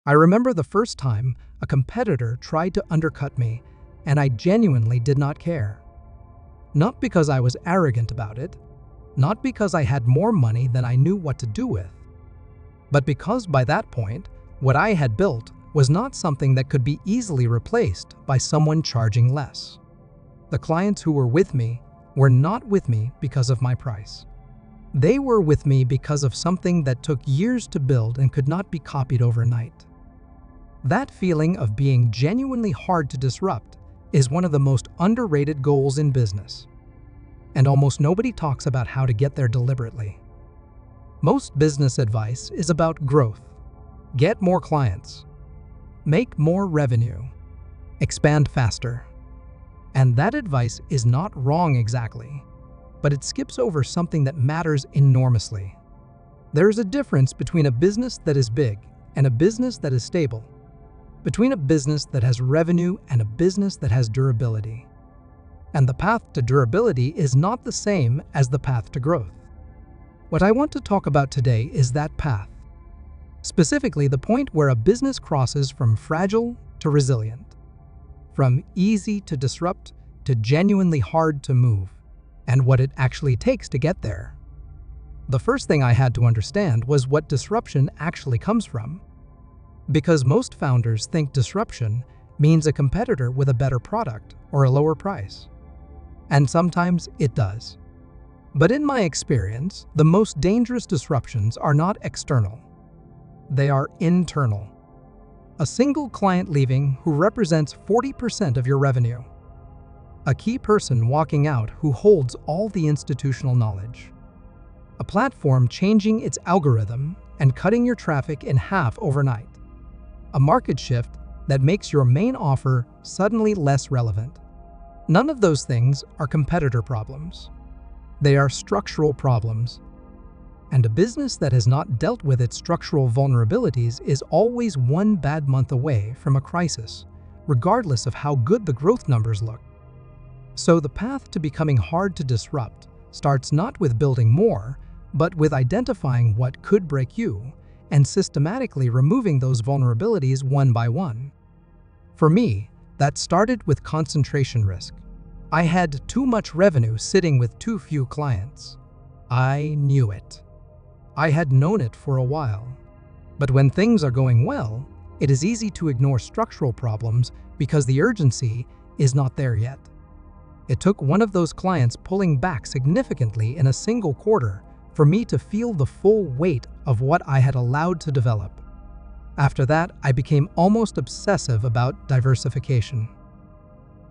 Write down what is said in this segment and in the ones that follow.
I remember the first time a competitor tried to undercut me, and I genuinely did not care. Not because I was arrogant about it, not because I had more money than I knew what to do with, but because by that point, what I had built was not something that could be easily replaced by someone charging less. The clients who were with me were not with me because of my price. They were with me because of something that took years to build and could not be copied overnight. That feeling of being genuinely hard to disrupt is one of the most underrated goals in business. And almost nobody talks about how to get there deliberately. Most business advice is about growth. Get more clients. Make more revenue. Expand faster. And that advice is not wrong exactly, but it skips over something that matters enormously. There is a difference between a business that is big and a business that is stable, between a business that has revenue and a business that has durability. And the path to durability is not the same as the path to growth. What I want to talk about today is that path. Specifically, the point where a business crosses from fragile to resilient, from easy to disrupt to genuinely hard to move, and what it actually takes to get there. The first thing I had to understand was what disruption actually comes from. Because most founders think disruption means a competitor with a better product or a lower price. And sometimes it does. But in my experience, the most dangerous disruptions are not external. They are internal. A single client leaving who represents 40% of your revenue. A key person walking out who holds all the institutional knowledge. A platform changing its algorithm and cutting your traffic in half overnight. A market shift that makes your main offer suddenly less relevant. None of those things are competitor problems. They are structural problems. And a business that has not dealt with its structural vulnerabilities is always one bad month away from a crisis, regardless of how good the growth numbers look. So the path to becoming hard to disrupt starts not with building more, but with identifying what could break you and systematically removing those vulnerabilities one by one. For me, that started with concentration risk. I had too much revenue sitting with too few clients. I knew it. I had known it for a while. But when things are going well, it is easy to ignore structural problems because the urgency is not there yet. It took one of those clients pulling back significantly in a single quarter for me to feel the full weight of what I had allowed to develop. After that, I became almost obsessive about diversification.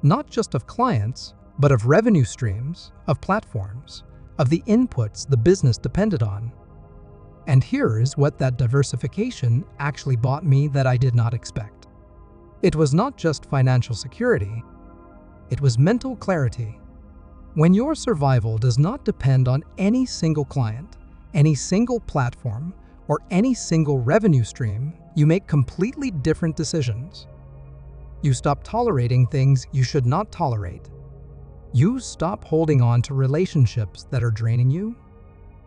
Not just of clients, but of revenue streams, of platforms, of the inputs the business depended on. And here is what that diversification actually bought me that I did not expect. It was not just financial security, it was mental clarity. When your survival does not depend on any single client, any single platform, or any single revenue stream, you make completely different decisions. You stop tolerating things you should not tolerate. You stop holding on to relationships that are draining you.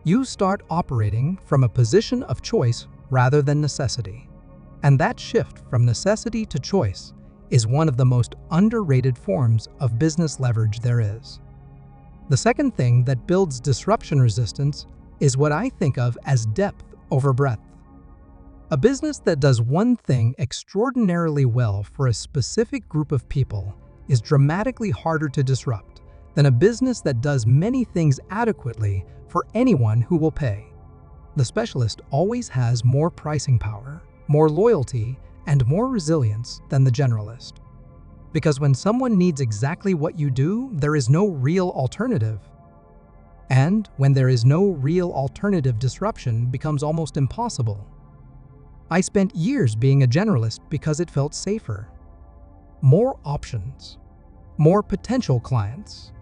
You start operating from a position of choice rather than necessity. And that shift from necessity to choice is one of the most underrated forms of business leverage there is. The second thing that builds disruption resistance is what I think of as depth over breadth. A business that does one thing extraordinarily well for a specific group of people is dramatically harder to disrupt than a business that does many things adequately for anyone who will pay. The specialist always has more pricing power, more loyalty, and more resilience than the generalist. Because when someone needs exactly what you do, there is no real alternative. And when there is no real alternative, disruption becomes almost impossible. I spent years being a generalist because it felt safer. More options, more potential clients,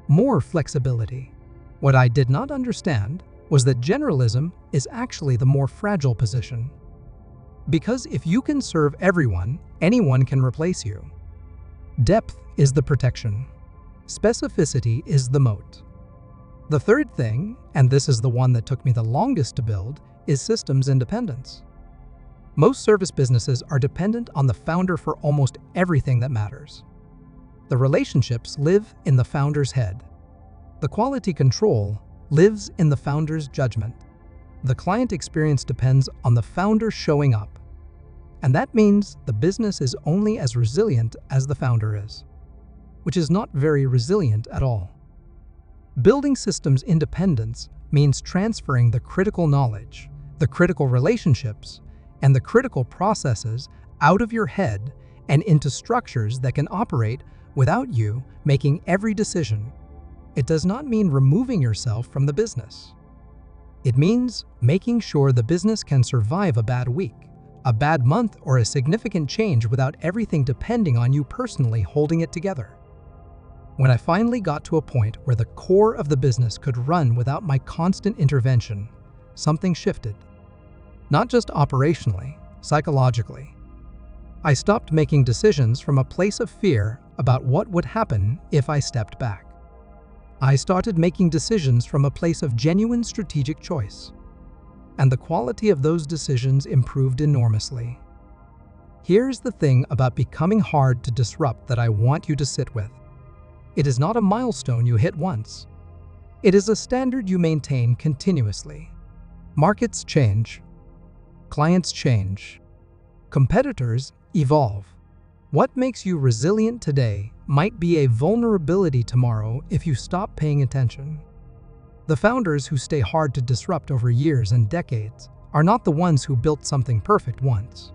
more flexibility. What I did not understand was that generalism is actually the more fragile position. Because if you can serve everyone, anyone can replace you. Depth is the protection. Specificity is the moat. The third thing, and this is the one that took me the longest to build, is systems independence. Most service businesses are dependent on the founder for almost everything that matters. The relationships live in the founder's head. The quality control lives in the founder's judgment. The client experience depends on the founder showing up. And that means the business is only as resilient as the founder is, which is not very resilient at all. Building systems independence means transferring the critical knowledge, the critical relationships, and the critical processes out of your head and into structures that can operate without you making every decision. It does not mean removing yourself from the business. It means making sure the business can survive a bad week, a bad month, or a significant change without everything depending on you personally holding it together. When I finally got to a point where the core of the business could run without my constant intervention, something shifted. Not just operationally, psychologically. I stopped making decisions from a place of fear about what would happen if I stepped back. I started making decisions from a place of genuine strategic choice. And the quality of those decisions improved enormously. Here's the thing about becoming hard to disrupt that I want you to sit with. It is not a milestone you hit once. It is a standard you maintain continuously. Markets change. Clients change. Competitors evolve. What makes you resilient today might be a vulnerability tomorrow if you stop paying attention. The founders who stay hard to disrupt over years and decades are not the ones who built something perfect once.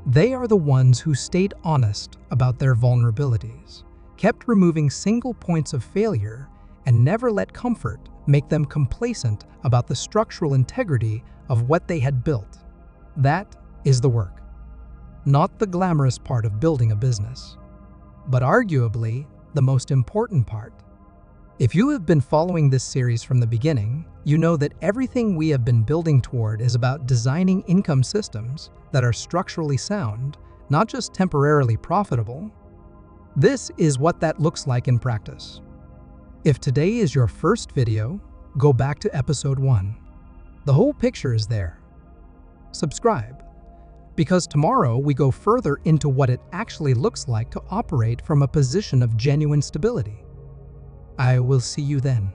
They are the ones who stayed honest about their vulnerabilities, kept removing single points of failure, and never let comfort make them complacent about the structural integrity of what they had built. That is the work. Not the glamorous part of building a business, but arguably the most important part. If you have been following this series from the beginning, you know that everything we have been building toward is about designing income systems that are structurally sound, not just temporarily profitable. This is what that looks like in practice. If today is your first video, go back to episode 1. The whole picture is there. Subscribe, because tomorrow we go further into what it actually looks like to operate from a position of genuine stability. I will see you then.